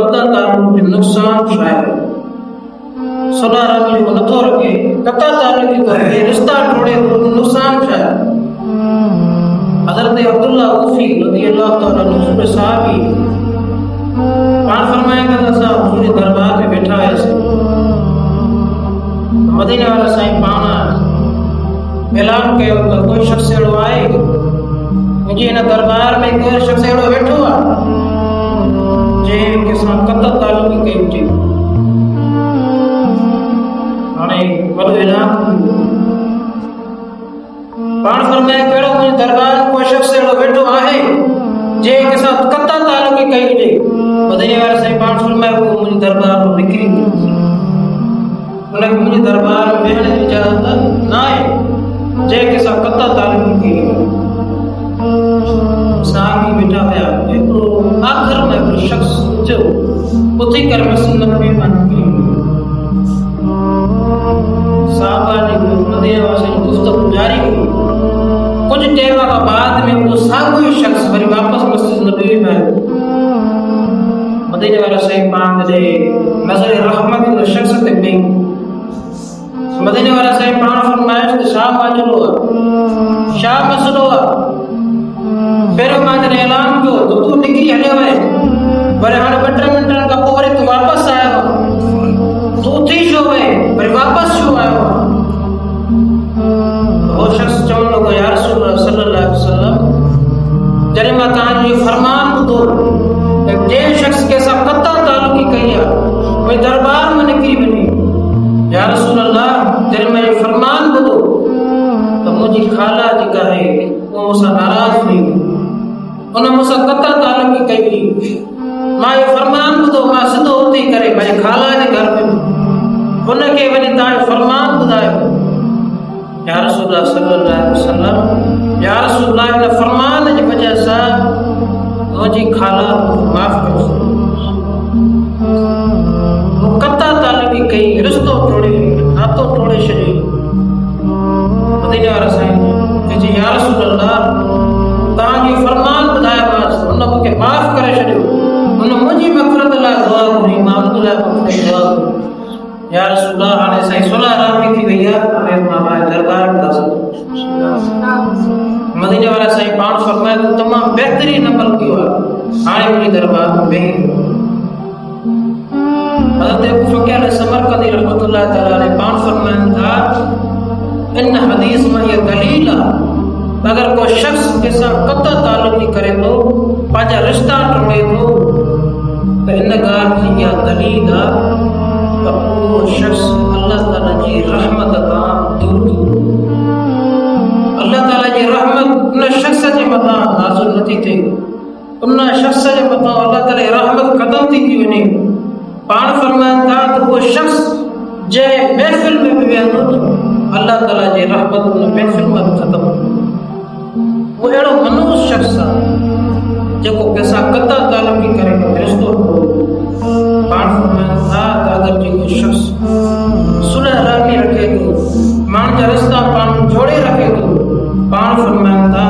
قطع تعلق جو نقصان شاید صلح رحمی جو نتو رکھے قطع تعلق جو ہے رشتہ ٹوڑے تو نقصان شاید. حضرت عبداللہ عوفی رضی اللہ تعالیٰ عنہ صحابی پان فرمائے کہ اسا حضور دربار میں بیٹھا ہے سے مدینے والا سائیں پانا اعلان کयो त कोई शख्स अहिड़ो आहे मुंहिंजे हिन दरबार में कोई शख्स अहिड़ो वेठो आहे जंहिं कंहिंसां क़तअ तालुक़ कई हुजे. हाणे वॾो ऐलान पाण फरमाए कहिड़ो मुंहिंजे दरबार में कोई शख्स अहिड़ो वेठो आहे जंहिं कंहिंसां क़तअ तालुक़ कई हुजे. मदीने वारा साईं पाण फरमाए उहो मुंहिंजे दरबार में निकिरी उनखे मुंहिंजे दरबार में वेहण जी इजाज़त न आहे जंहिं कंहिंसां क़तअ तालुक़ कई हुजे. साहबी बेटा हुया हिकिड़ो आख़िर में हिकिड़ो शख़्स जो उथी करे मस्जिद नबवी में निकिरी साहबा जी मदीने वारे साईं गुफ़्तगू जारी हुई. कुछ टाइम खां बाद में वो साॻियो ई शख़्स वरी वापसि मस्जिद नबवी में आयो. मदीने वारा साईं पाण जे नज़र रहमत उन शख़्स ते पई. मदीने वारा साईं पाण फरमायो त छा माजरो आहे छा मसलो आहे. पहिरियों मां जॾहिं ऐलान कयो त तूं निकिरी हलियो आहे वरी हाणे 2-3 मिंटनि खां पोइ वरी तूं वापसि आयो आहे तूं उथी छो वए वरी वापसि छो आयो आहे. उहो शख़्स चवण लॻो या रसूल अल्लाह सल्लल्लाहु अलैहि वसल्लम जॾहिं मां तव्हांजो फरमान ॿुधो त जंहिं शख़्स कंहिंसां क़तअ तालुक़ी कई आहे उहे दरबार में निकिरी वञे. या रसूल अल्लाह जॾहिं मां इहो फरमान ॿुधो त मुंहिंजी ख़ाला जेका आहे उहा मूंसां नाराज़ हुई उन मूंसां क़तअ तालुक़ी कई हुई. मां इहो फरमान ॿुधो मां सिधो उथी करे पंहिंजे ख़ाला जे घर में उनखे वञी तव्हांजो फरमान ॿुधायो. या रसूल सल्लल्लाहु अलैहि वसल्लम या रसूल हिन फरमान जी वजह सां मुंहिंजी ख़ाला माफ़ कयो. क़तअ तालुक़ी कई रिश्तो तोड़े नातो तोड़े छॾियो. मदीने वारा साईं जी या रसूल अल्लाह तव्हांजी फरमान ॿुधायोमांसि हुन मूंखे माफ़ करे छॾियो. हुन मुंहिंजी मग़फ़िरत लाइ दुआ घुरी मां हुन लाइ मग़फ़िरत दुआ घुरी. या रसूल अल्लाह हाणे साईं सुलह राज़ी थी वई आहे हाणे मां दरबार में मदीने वारा साईं पाण फरमाए त तमामु बहितरीन अमल कयो आहे हाणे मुंहिंजे दरबार में वेही. हज़रत अबू फ़कीह समरकंदी रहमतुल्लाह तआला अलैह पाण फरमाइनि था इन हदीस में ये दलील आहे अगर कोई शख्स कंहिंसां क़तअ तालुक़ी करे थो पंहिंजा रिश्ता टोड़े थो त इन ॻाल्हि जी इहा दलील आहे त उहो शख्स अल्लाह ताला जी रहमत खां दूर थी. अल्लाह ताला जी रहमत उन शख्स जे मथां नाज़िल नथी थिए. उन शख्स जे मथां अल्लाह ताला जी रहमत ख़तम थी वञे. पाण फरमाइनि था त उहो शख्स जंहिं महफ़िल में बि वेहंदो अल्लाह ताला जी रहमत उन महफ़िल में ख़तम. उहो अहिड़ो मनहूस शख्स आहे जेको कंहिंसां क़तअ तालुक़ी करे रिश्तो पाण फरमाइनि था त अगरि जेको शख्स सुलह राज़ी रखे थो माण्हुनि जा रिश्ता पाण जोड़े रखे थो पाण फरमाइनि था